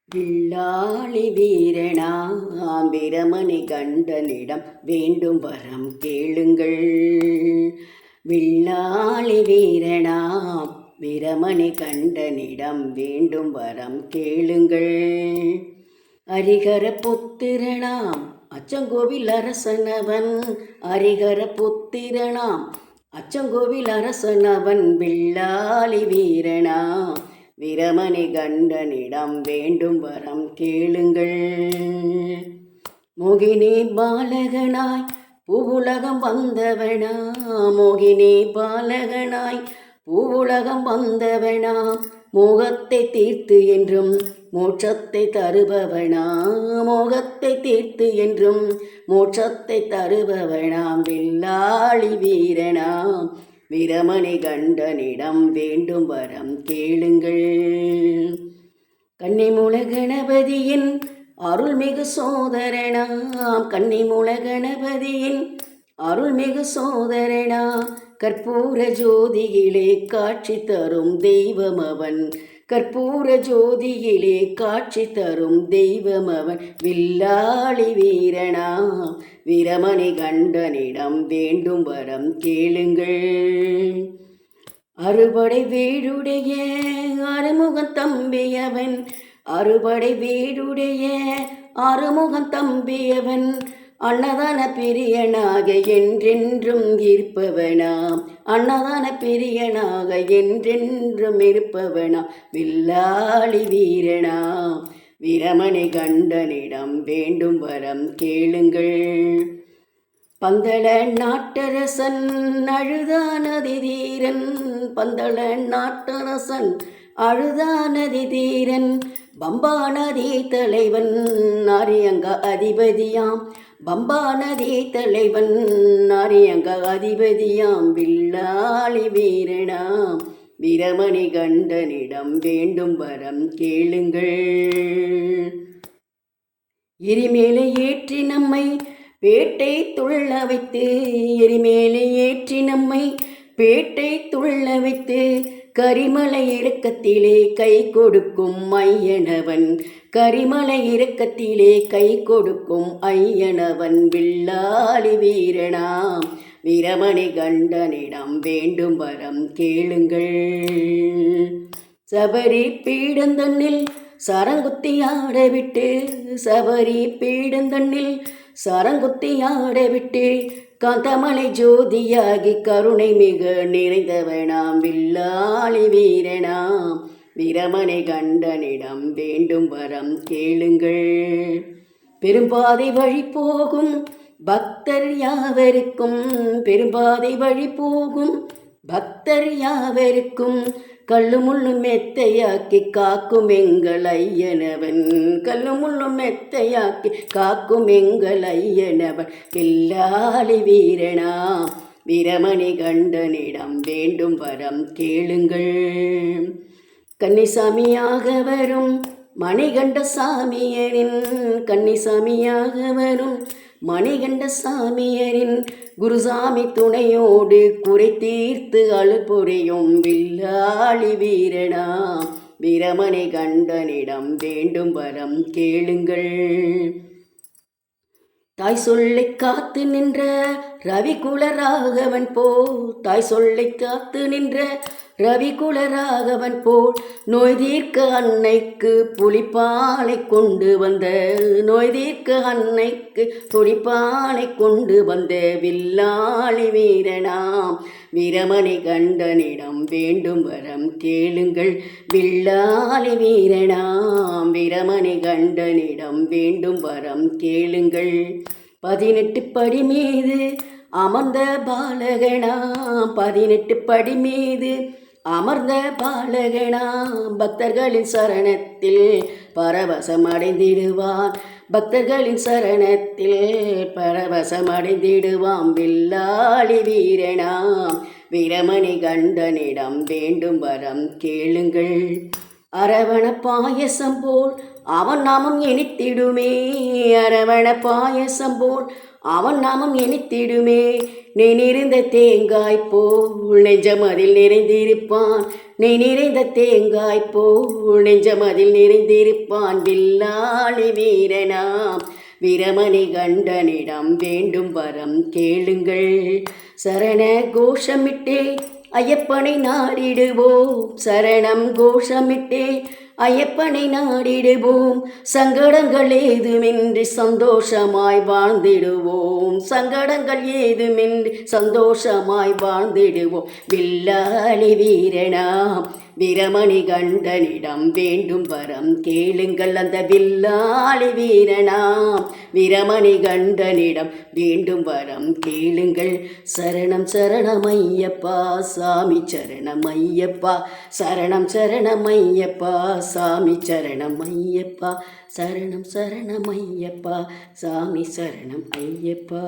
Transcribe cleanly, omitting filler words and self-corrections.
வில்லாளி வீரனாம் பிரமணி கண்டனிடம் வேண்டும் வரம் கேளுங்கள். வில்லாளி வீரனாம் பிரமணி கண்டனிடம் வேண்டும் வரம் கேளுங்கள். அரிகர புத்திரனாம் அச்சங்கோவில் அரசனவன், அரிகர புத்திரனாம் அச்சங்கோவில் அரசனவன், வில்லாளி வீரனாம் பிரமணி கண்டனிடம் வேண்டும் வரம் கேளுங்கள். மோகினி பாலகனாய் பூவுலகம் வந்தவனா, மோகினி பாலகனாய் பூவுலகம் வந்தவனா, மோகத்தை தீர்த்து என்றும் மோட்சத்தை தருபவனா, மோகத்தை தீர்த்து என்றும் மோட்சத்தை தருபவனாம், வில்லாளி வீரனாம் பிரமணி கண்டனிடம் வேண்டும் வரம் கேளுங்கள். கன்னிமூல கணபதியின் அருள்மிகு சோதரனாம், கன்னிமூல கணபதியின் அருள்மிகு சோதரனாம், கற்பூர ஜோதியிலே காட்சி தரும் தெய்வம் அவன், கற்பூர ஜோதியிலே காட்சி தரும் தெய்வம் அவன், வில்லாளி வீரனாம் பிரமணி கண்டனிடம் வேண்டும் வரம் கேளுங்கள். அறுபடை வீடுடைய அறுமுகன் தம்பியவன், அறுபடை வீடுடைய அறுமுகன் தம்பியவன், அன்னதான பிரியனாக என்றென்றும் இருப்பவனாம், அன்னதான பிரியனாக என்றென்றும் இருப்பவனாம், வில்லாளி வீரனாம் பிரமணி கண்டனிடம் வேண்டும் வரம் கேளுங்கள். பந்தள நாட்டரசன் அழுதானதி தீரன், பந்தள நாட்டரசன் அழுதானதி தீரன், பம்பாநதி தலைவன் ஆரியங்க அதிபதியாம், பம்பாநதி தலைவன் ஆரியங்க அதிபதியாம், வில்லாளி வீரனாம் பிரமணி கண்டனிடம் வேண்டும் வரம் கேளுங்கள். எரிமேலே ஏற்றி நம்மை பேட்டை துள்ள வைத்து, எரிமேலே ஏற்றி நம்மை பேட்டை துள்ள வைத்து, கரிமலை இறக்கத்திலே கை கொடுக்கும் ஐயனவன், கரிமலை இறக்கத்திலே கை கொடுக்கும் ஐயனவன், வில்லாளி வீரனாம் பிரமணி கண்டனிடம் வேண்டும் வரம் கேளுங்கள். சபரி பீடந்தண்ணில் சரங்குத்தி ஆடவிட்டு, சபரி பீடந்தண்ணில் சரங்குத்தி ஆடவிட்டு, காந்தமலை ஜோதியாகி கருணை மிக நிறைந்தவனாம், வில்லாளி வீரனாம் பிரமணி கண்டனிடம் வேண்டும் வரம் கேளுங்கள். பெரும்பாதை வழி போகும் பக்தர் யாவருக்கும், பெரும்பாதை வழி போகும் பக்தர் யாவருக்கும், கல்லு முள்ளும் மெத்தையாக்கி காக்கும் எங்கள் ஐயனவன், கல்லு முள்ளும் மெத்தையாக்கி காக்கும் எங்கள் ஐயனவன், வில்லாளி வீரனாம் பிரமணி கண்டனிடம் வேண்டும் வரம் கேளுங்கள். கன்னிசாமியாக வரும் மணிகண்ட சாமியரின், கன்னிசாமியாக வரும் மணிகண்ட சாமியரின், குருசாமி துணையோடு குறை தீர்த்து அழுப்புரியும், வில்லாளி வீரனாம் பிரமணி கண்டனிடம் வேண்டும் வரம் கேளுங்கள். தாய் சொல்லை காத்து நின்ற ரவிகுலராகவன் போல், தாய் சொல்லை காத்து நின்ற ரவிகுலராகவன் போல், நோய் தீர்க்க அன்னைக்கு புலிப்பாலை கொண்டு வந்த, நோய் தீர்க்க அன்னைக்கு புலிப்பாலை கொண்டு வந்த, வில்லாளி வீரனாம் பிரமணி கண்டனிடம் வேண்டும் வரம் கேளுங்கள். வில்லாளி வீரனாம் பிரமணி கண்டனிடம் வேண்டும் வரம் கேளுங்கள். 18 படி மீது அமர்ந்த பாலகனாம், 18 படி மீது அமர்ந்த பாலகனாம், பக்தர்களின் சரணத்தில் பரவசம் அடைந்திடுவான், பக்தர்களின் சரணத்தில் பரவசம் அடைந்திடுவான், வில்லாளி வீரனாம் பிரமணி கண்டனிடம் வேண்டும் வரம் கேளுங்கள். அரவண பாயசம் போல் அவன் நாமம் இனித்திடுமே, அரவண பாயசம் போல் அவன் நாமம் இனித்திடுமே. நெய் நிறைந்த தேங்காய் போல் நெஞ்சமதில் நிறைந்திருப்பான், நெய் நிறைந்த தேங்காய் போல் நெஞ்சமதில் நிறைந்திருப்பான். வில்லாளி வீரனாம் வீரமணி கண்டனிடம் வேண்டும் வரம் கேளுங்கள். சரண கோஷமிட்டே ஐயப்பனை நாடிடுவோம், சரணம் கோஷமிட்டே ஐயப்பனை நாடிடுவோம். சங்கடங்கள் ஏதுமின்றி சந்தோஷமாய் வாழ்ந்திடுவோம், சங்கடங்கள் ஏதுமின்றி சந்தோஷமாய் வாழ்ந்திடுவோம். வில்லாளி வீரனாம் வீரமணி கண்டனிடம் வேண்டும் வரம் கேளுங்கள். அந்த வில்லாளி வீரனாம் வீரமணி கண்டனிடம் வேண்டும் வரம் கேளுங்கள். சரணம் சரணம் ஐயப்பா சாமி சரணம் ஐயப்பா, சரணம் சரணம் ஐயப்பா சாமி சரணம் ஐயப்பா, சரணம் சரணம் ஐயப்பா சாமி சரணம் ஐயப்பா.